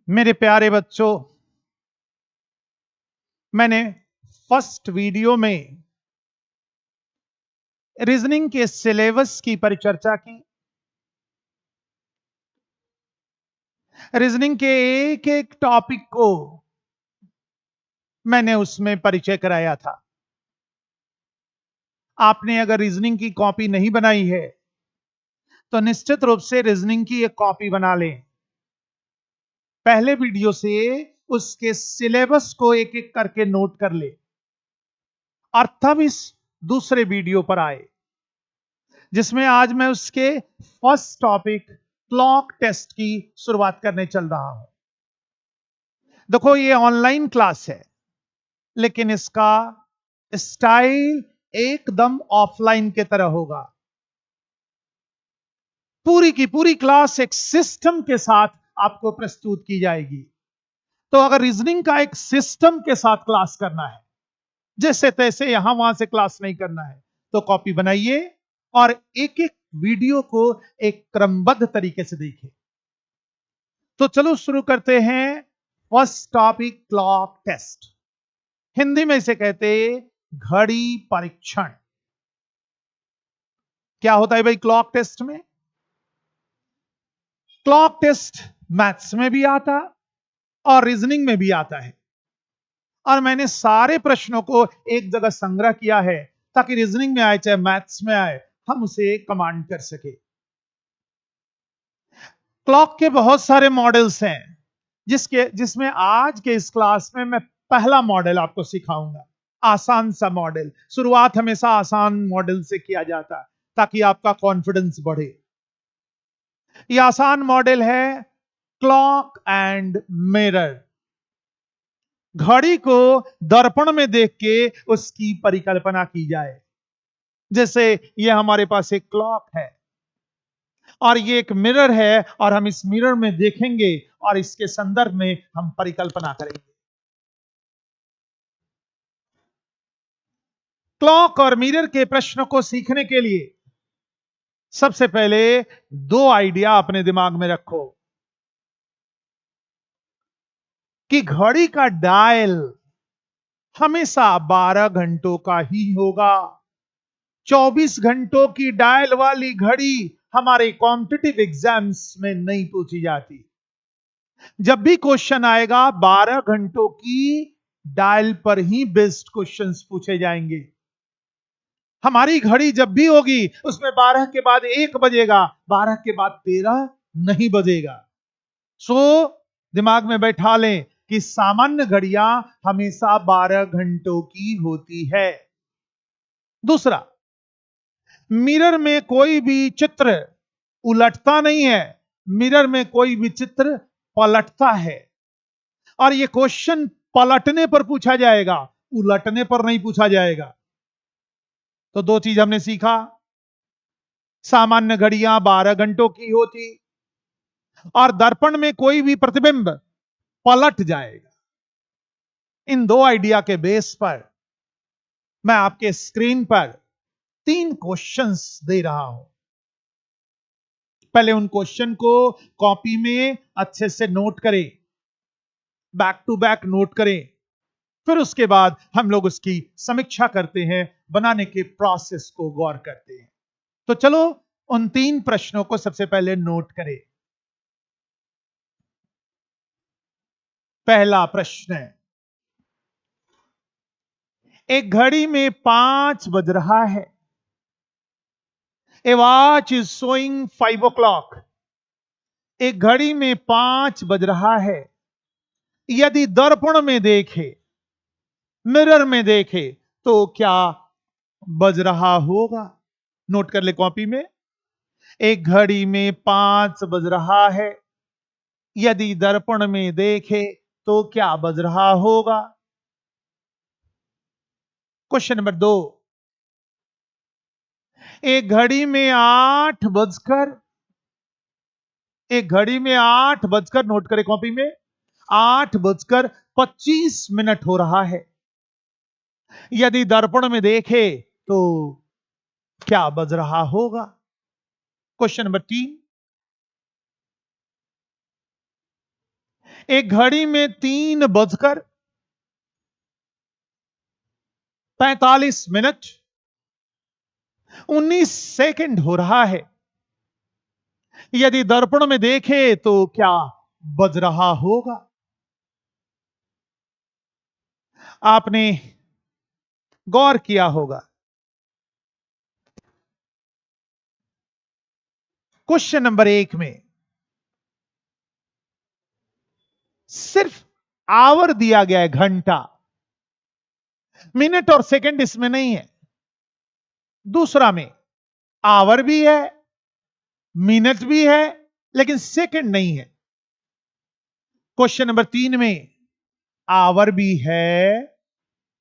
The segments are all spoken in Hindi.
मेरे प्यारे बच्चों, मैंने फर्स्ट वीडियो में रीजनिंग के सिलेबस की परिचर्चा की। रीजनिंग के एक एक टॉपिक को मैंने उसमें परिचय कराया था। आपने अगर रीजनिंग की कॉपी नहीं बनाई है तो निश्चित रूप से रीजनिंग की एक कॉपी बना लें। पहले वीडियो से उसके सिलेबस को एक एक करके नोट कर ले और तब इस दूसरे वीडियो पर आए, जिसमें आज मैं उसके फर्स्ट टॉपिक क्लॉक टेस्ट की शुरुआत करने चल रहा हूं। देखो, ये ऑनलाइन क्लास है, लेकिन इसका स्टाइल एकदम ऑफलाइन के तरह होगा। पूरी की पूरी क्लास एक सिस्टम के साथ आपको प्रस्तुत की जाएगी। तो अगर रीजनिंग का एक सिस्टम के साथ क्लास करना है, जैसे तैसे यहां वहां से क्लास नहीं करना है, तो कॉपी बनाइए और एक एक वीडियो को एक क्रमबद्ध तरीके से देखिए। तो चलो शुरू करते हैं। First topic, clock test. Hindi में इसे कहते घड़ी परीक्षण। क्या होता है भाई क्लॉक टेस्ट में? क्लॉक टेस्ट मैथ्स में भी आता और रीजनिंग में भी आता है, और मैंने सारे प्रश्नों को एक जगह संग्रह किया है ताकि रीजनिंग में आए चाहे मैथ्स में आए, हम उसे कमांड कर सके। क्लॉक के बहुत सारे मॉडल्स हैं, जिसमें आज के इस क्लास में मैं पहला मॉडल आपको सिखाऊंगा। आसान सा मॉडल। शुरुआत हमेशा आसान मॉडल से किया जाता है ताकि आपका कॉन्फिडेंस बढ़े। यह आसान मॉडल है क्लॉक एंड मिरर। घड़ी को दर्पण में देख के उसकी परिकल्पना की जाए। जैसे ये हमारे पास एक क्लॉक है और ये एक मिरर है, और हम इस मिरर में देखेंगे और इसके संदर्भ में हम परिकल्पना करेंगे। क्लॉक और मिरर के प्रश्नों को सीखने के लिए सबसे पहले दो आइडिया अपने दिमाग में रखो कि घड़ी का डायल हमेशा 12 घंटों का ही होगा। 24 घंटों की डायल वाली घड़ी हमारे कॉम्पिटिटिव एग्जाम्स में नहीं पूछी जाती। जब भी क्वेश्चन आएगा 12 घंटों की डायल पर ही बेस्ड क्वेश्चंस पूछे जाएंगे। हमारी घड़ी जब भी होगी उसमें 12 के बाद 1 बजेगा, 12 के बाद 13 नहीं बजेगा। सो दिमाग में बैठा लें कि सामान्य घड़ियां हमेशा 12 घंटों की होती है। दूसरा, मिरर में कोई भी चित्र उलटता नहीं है, मिरर में कोई भी चित्र पलटता है। और यह क्वेश्चन पलटने पर पूछा जाएगा, उलटने पर नहीं पूछा जाएगा। तो दो चीज हमने सीखा। सामान्य घड़ियां 12 घंटों की होती और दर्पण में कोई भी प्रतिबिंब पलट जाएगा। इन दो आइडिया के बेस पर मैं आपके स्क्रीन पर 3 क्वेश्चंस दे रहा हूं। पहले उन क्वेश्चन को कॉपी में अच्छे से नोट करें, बैक टू बैक नोट करें। फिर उसके बाद हम लोग उसकी समीक्षा करते हैं, बनाने के प्रोसेस को गौर करते हैं। तो चलो उन 3 प्रश्नों को सबसे पहले नोट करें। पहला प्रश्न है, एक घड़ी में 5 बज रहा है। ए वॉच इज शोइंग 5 o'clock। एक घड़ी में 5 बज रहा है। यदि दर्पण में देखे, मिरर में देखे, तो क्या बज रहा होगा? नोट कर ले कॉपी में। एक घड़ी में 5 बज रहा है, यदि दर्पण में देखे तो क्या बज रहा होगा? क्वेश्चन नंबर 2, एक घड़ी में 8 बजकर नोट करें कॉपी में, 8:25 हो रहा है। यदि दर्पण में देखे तो क्या बज रहा होगा? क्वेश्चन नंबर 3, एक घड़ी में 3:45 19 हो रहा है। यदि दर्पण में देखे तो क्या बज रहा होगा? आपने गौर किया होगा, क्वेश्चन नंबर 1 में सिर्फ आवर दिया गया है, घंटा। मिनट और सेकंड इसमें नहीं है। दूसरा में आवर भी है, मिनट भी है, लेकिन सेकंड नहीं है। क्वेश्चन नंबर 3 में आवर भी है,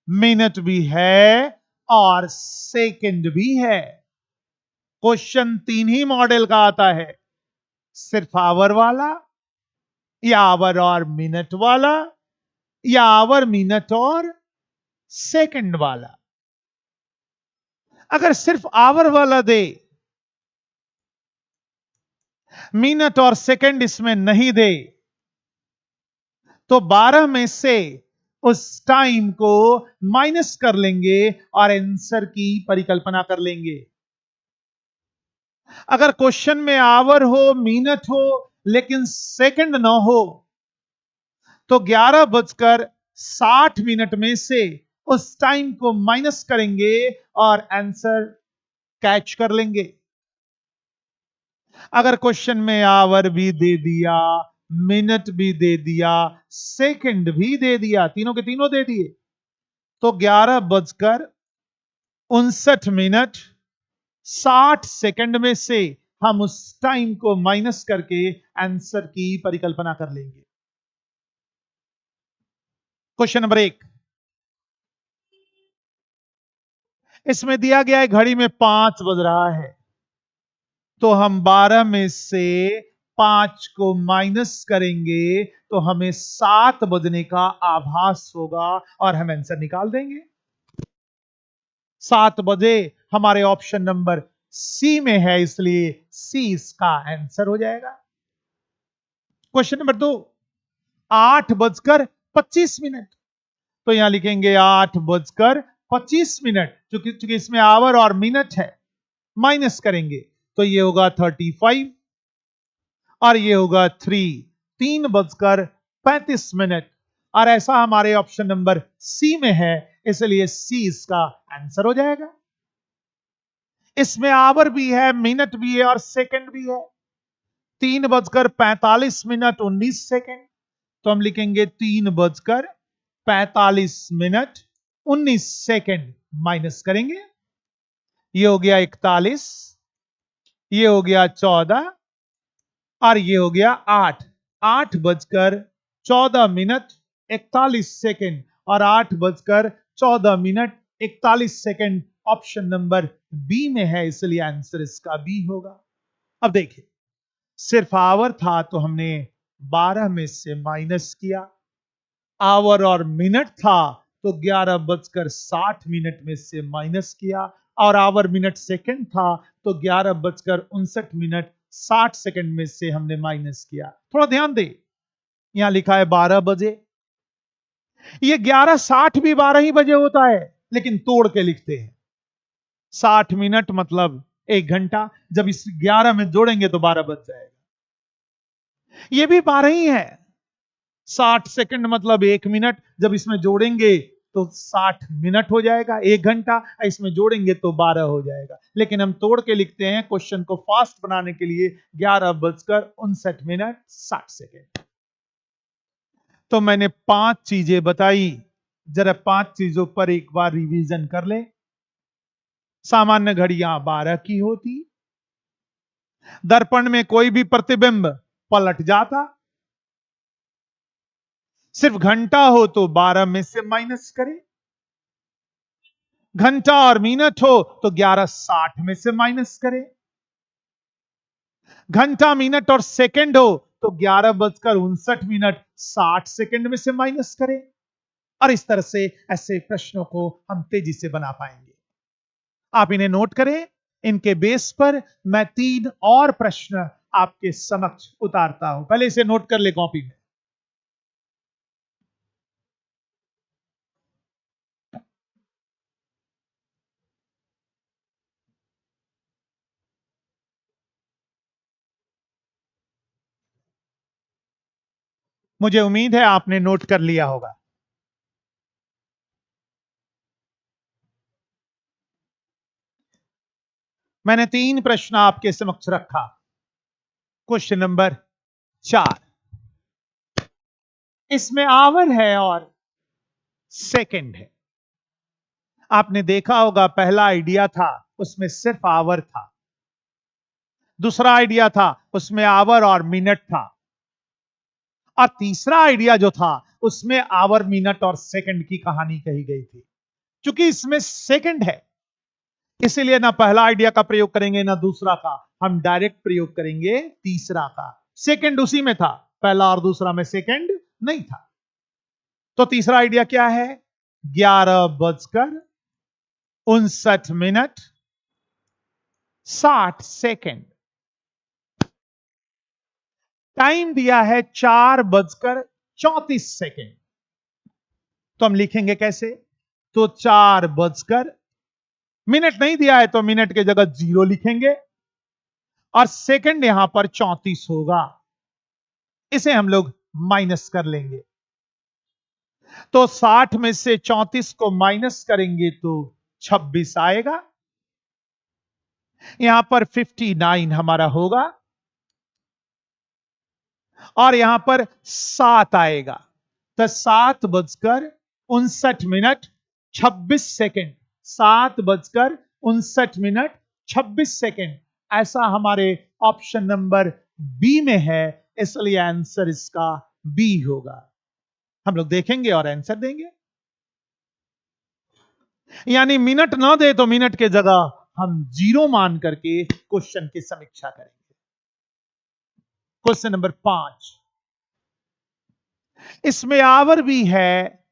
मिनट भी है और सेकंड भी है। क्वेश्चन 3 ही मॉडल का आता है, सिर्फ आवर वाला, या आवर और मिनट वाला, या आवर मिनट और सेकंड वाला। अगर सिर्फ आवर वाला दे, मिनट और सेकंड इसमें नहीं दे, तो 12 में से उस टाइम को माइनस कर लेंगे और आंसर की परिकल्पना कर लेंगे। अगर क्वेश्चन में आवर हो, मिनट हो, लेकिन सेकंड ना हो, तो 11:60 में से उस टाइम को माइनस करेंगे और आंसर कैच कर लेंगे। अगर क्वेश्चन में आवर भी दे दिया, मिनट भी दे दिया, सेकंड भी दे दिया, तीनों के तीनों दे दिए, तो 11:59 में से हम उस टाइम को माइनस करके आंसर की परिकल्पना कर लेंगे। क्वेश्चन नंबर 1, इसमें दिया गया है घड़ी में 5 बज रहा है, तो हम 12 में से 5 को माइनस करेंगे तो हमें 7 बजने का आभास होगा और हम आंसर निकाल देंगे। 7 बजे हमारे ऑप्शन नंबर सी में है, इसलिए सी इसका आंसर हो जाएगा। क्वेश्चन नंबर 2, 8:25, तो यहां लिखेंगे 8:25, चूंकि इसमें आवर और मिनट है, माइनस करेंगे तो ये होगा 35 और ये होगा 3:35, और ऐसा हमारे ऑप्शन नंबर सी में है, इसलिए सी इसका आंसर हो जाएगा। इसमें आवर भी है, मिनट भी है और सेकंड भी है। 3:45 तो हम लिखेंगे 3:45 माइनस करेंगे, ये हो गया 41, ये हो गया 14 और ये हो गया 8। 8:14 और 8:14 ऑप्शन नंबर बी में है, इसलिए आंसर इसका बी होगा। अब देखिए, सिर्फ आवर था तो हमने 12 में से माइनस किया, आवर और मिनट था तो 11:60 में से माइनस किया, और आवर मिनट सेकंड था तो 11:59 60 में से हमने माइनस किया। थोड़ा ध्यान दे, यहां लिखा है 12 बजे, ये 11:60 भी 12 ही बजे होता है, लेकिन तोड़ के लिखते हैं। 60 मिनट मतलब 1 घंटा, जब इस 11 में जोड़ेंगे तो 12 बज जाएगा। ये भी 12 ही है। 60 सेकंड मतलब 1 मिनट, जब इसमें जोड़ेंगे तो 60 मिनट हो जाएगा, 1 घंटा, इसमें जोड़ेंगे तो 12 हो जाएगा। लेकिन हम तोड़ के लिखते हैं क्वेश्चन को फास्ट बनाने के लिए 11:59 तो मैंने 5 चीजें बताई, जरा 5 चीजों पर एक बार रिवीजन कर ले। सामान्य घड़ियां 12 की होती, दर्पण में कोई भी प्रतिबिंब पलट जाता, सिर्फ घंटा हो तो 12 में से माइनस करें, घंटा और मिनट हो तो 11:60 में से माइनस करें, घंटा मिनट और सेकंड हो तो 11:59 60 में से माइनस करें, और इस तरह से ऐसे प्रश्नों को हम तेजी से बना पाएंगे। आप इन्हें नोट करें, इनके बेस पर मैं 3 और प्रश्न आपके समक्ष उतारता हूं। पहले इसे नोट कर ले कॉपी में। मुझे उम्मीद है आपने नोट कर लिया होगा। मैंने 3 प्रश्न आपके समक्ष रखा। क्वेश्चन नंबर 4, इसमें आवर है और सेकंड है। आपने देखा होगा पहला आइडिया था उसमें सिर्फ आवर था, दूसरा आइडिया था उसमें आवर और मिनट था, और तीसरा आइडिया जो था उसमें आवर मिनट और सेकंड की कहानी कही गई थी। क्योंकि इसमें सेकंड है इसीलिए ना पहला आइडिया का प्रयोग करेंगे ना दूसरा का, हम डायरेक्ट प्रयोग करेंगे तीसरा का। सेकंड उसी में था, पहला और दूसरा में सेकंड नहीं था। तो तीसरा आइडिया क्या है? 11:59 टाइम दिया है 4:34। तो हम लिखेंगे कैसे? तो 4 मिनट नहीं दिया है तो मिनट के जगह 0 लिखेंगे और सेकंड यहां पर 34 होगा, इसे हम लोग माइनस कर लेंगे। तो 60 में से 34 को माइनस करेंगे तो 26 आएगा, यहां पर 59 हमारा होगा और यहां पर 7 आएगा। तो 7:59 7:59 ऐसा हमारे ऑप्शन नंबर बी में है, इसलिए आंसर इसका बी होगा। हम लोग देखेंगे और आंसर देंगे, यानी मिनट ना दे तो मिनट के जगह हम 0 मान करके क्वेश्चन की समीक्षा करेंगे। क्वेश्चन नंबर 5, इसमें आवर भी है,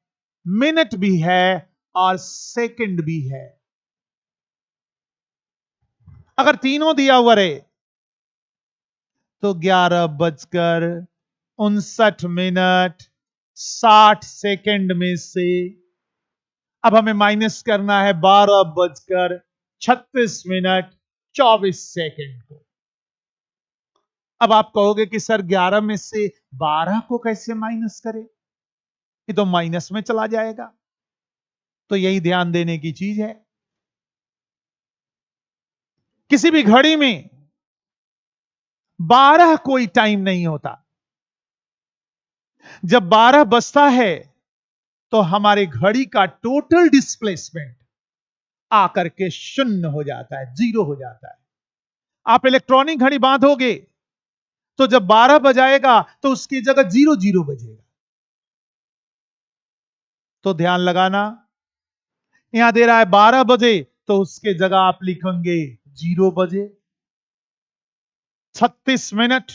मिनट भी है और सेकंड भी है। अगर तीनों दिया हुआ रहे तो 11:59 में से अब हमें माइनस करना है 12:36 को। अब आप कहोगे कि सर 11 में से 12 को कैसे माइनस करें, ये तो माइनस में चला जाएगा। तो यही ध्यान देने की चीज है, किसी भी घड़ी में 12 कोई टाइम नहीं होता। जब 12 बजता है तो हमारे घड़ी का टोटल डिस्प्लेसमेंट आकर के शून्य हो जाता है, 0 हो जाता है। आप इलेक्ट्रॉनिक घड़ी बांधोगे तो जब 12 बजाएगा तो उसकी जगह 00 बजेगा। तो ध्यान लगाना, यहां दे रहा है 12 बजे तो उसके जगह आप लिखेंगे 0 बजे। 36 मिनट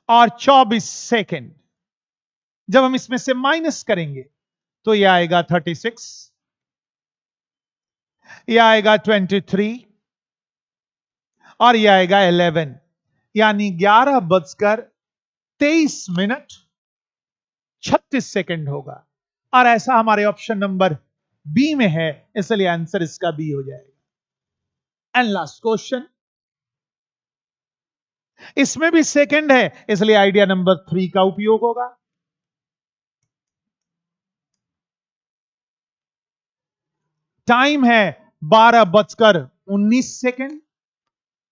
और 24 सेकंड जब हम इसमें से माइनस करेंगे तो यह आएगा 36, यह आएगा 23 और यह आएगा 11, यानी 11:23 होगा। और ऐसा हमारे ऑप्शन नंबर बी में है, इसलिए आंसर इसका बी हो जाएगा। एंड लास्ट क्वेश्चन, इसमें भी सेकंड है इसलिए आइडिया नंबर 3 का उपयोग होगा। टाइम है 12:19।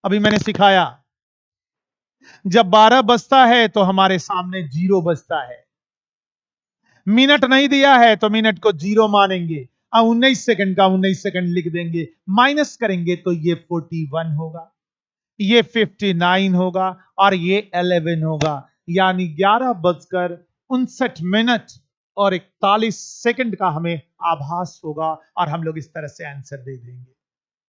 अभी मैंने सिखाया जब 12 बजता है तो हमारे सामने 0 बजता है। मिनट नहीं दिया है तो मिनट को 0 मानेंगे, 19 सेकंड का 19 सेकंड लिख देंगे, माइनस करेंगे तो ये 41 होगा, ये 59 होगा और ये 11 होगा, यानी 11:59 और 41 का हमें आभास होगा और हम लोग इस तरह से आंसर दे देंगे।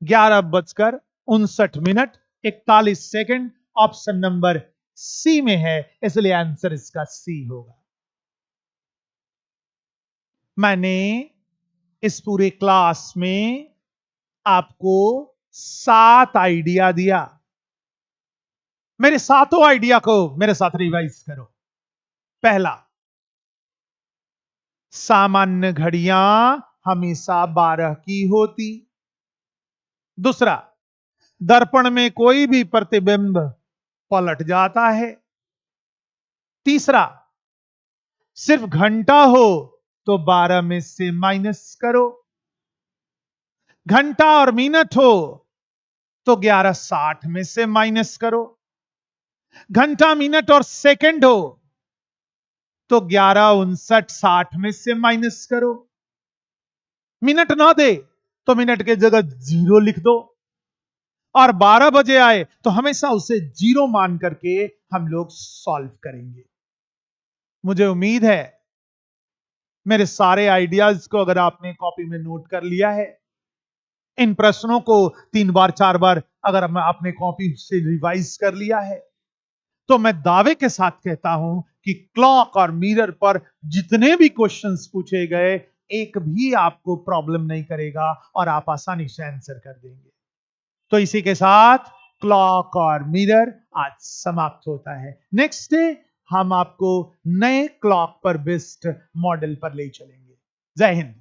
11:59 ऑप्शन नंबर सी में है, इसलिए आंसर इसका सी होगा। मैंने इस पूरे क्लास में आपको 7 आइडिया दिया, मेरे सातों आइडिया को मेरे साथ रिवाइज करो। पहला, सामान्य घड़ियां हमेशा 12 की होती। दूसरा, दर्पण में कोई भी प्रतिबिंब पलट जाता है। तीसरा, सिर्फ घंटा हो तो 12 में से माइनस करो, घंटा और मिनट हो तो 11:60 में से माइनस करो, घंटा मिनट और सेकंड हो तो 11:59 में से माइनस करो, मिनट ना दे तो मिनट के जगह 0 लिख दो, और 12 बजे आए तो हमेशा उसे 0 मान करके हम लोग सॉल्व करेंगे। मुझे उम्मीद है मेरे सारे आइडियाज को अगर आपने कॉपी में नोट कर लिया है, इन प्रश्नों को 3 बार 4 बार अगर आपने कॉपी से रिवाइज कर लिया है, तो मैं दावे के साथ कहता हूं कि क्लॉक और मिरर पर जितने भी क्वेश्चंस पूछे गए, एक भी आपको प्रॉब्लम नहीं करेगा और आप आसानी से आंसर कर देंगे। तो इसी के साथ क्लॉक और मिरर आज समाप्त होता है। नेक्स्ट डे हम आपको नए क्लॉक पर बेस्ड मॉडल पर ले चलेंगे। जय हिंद।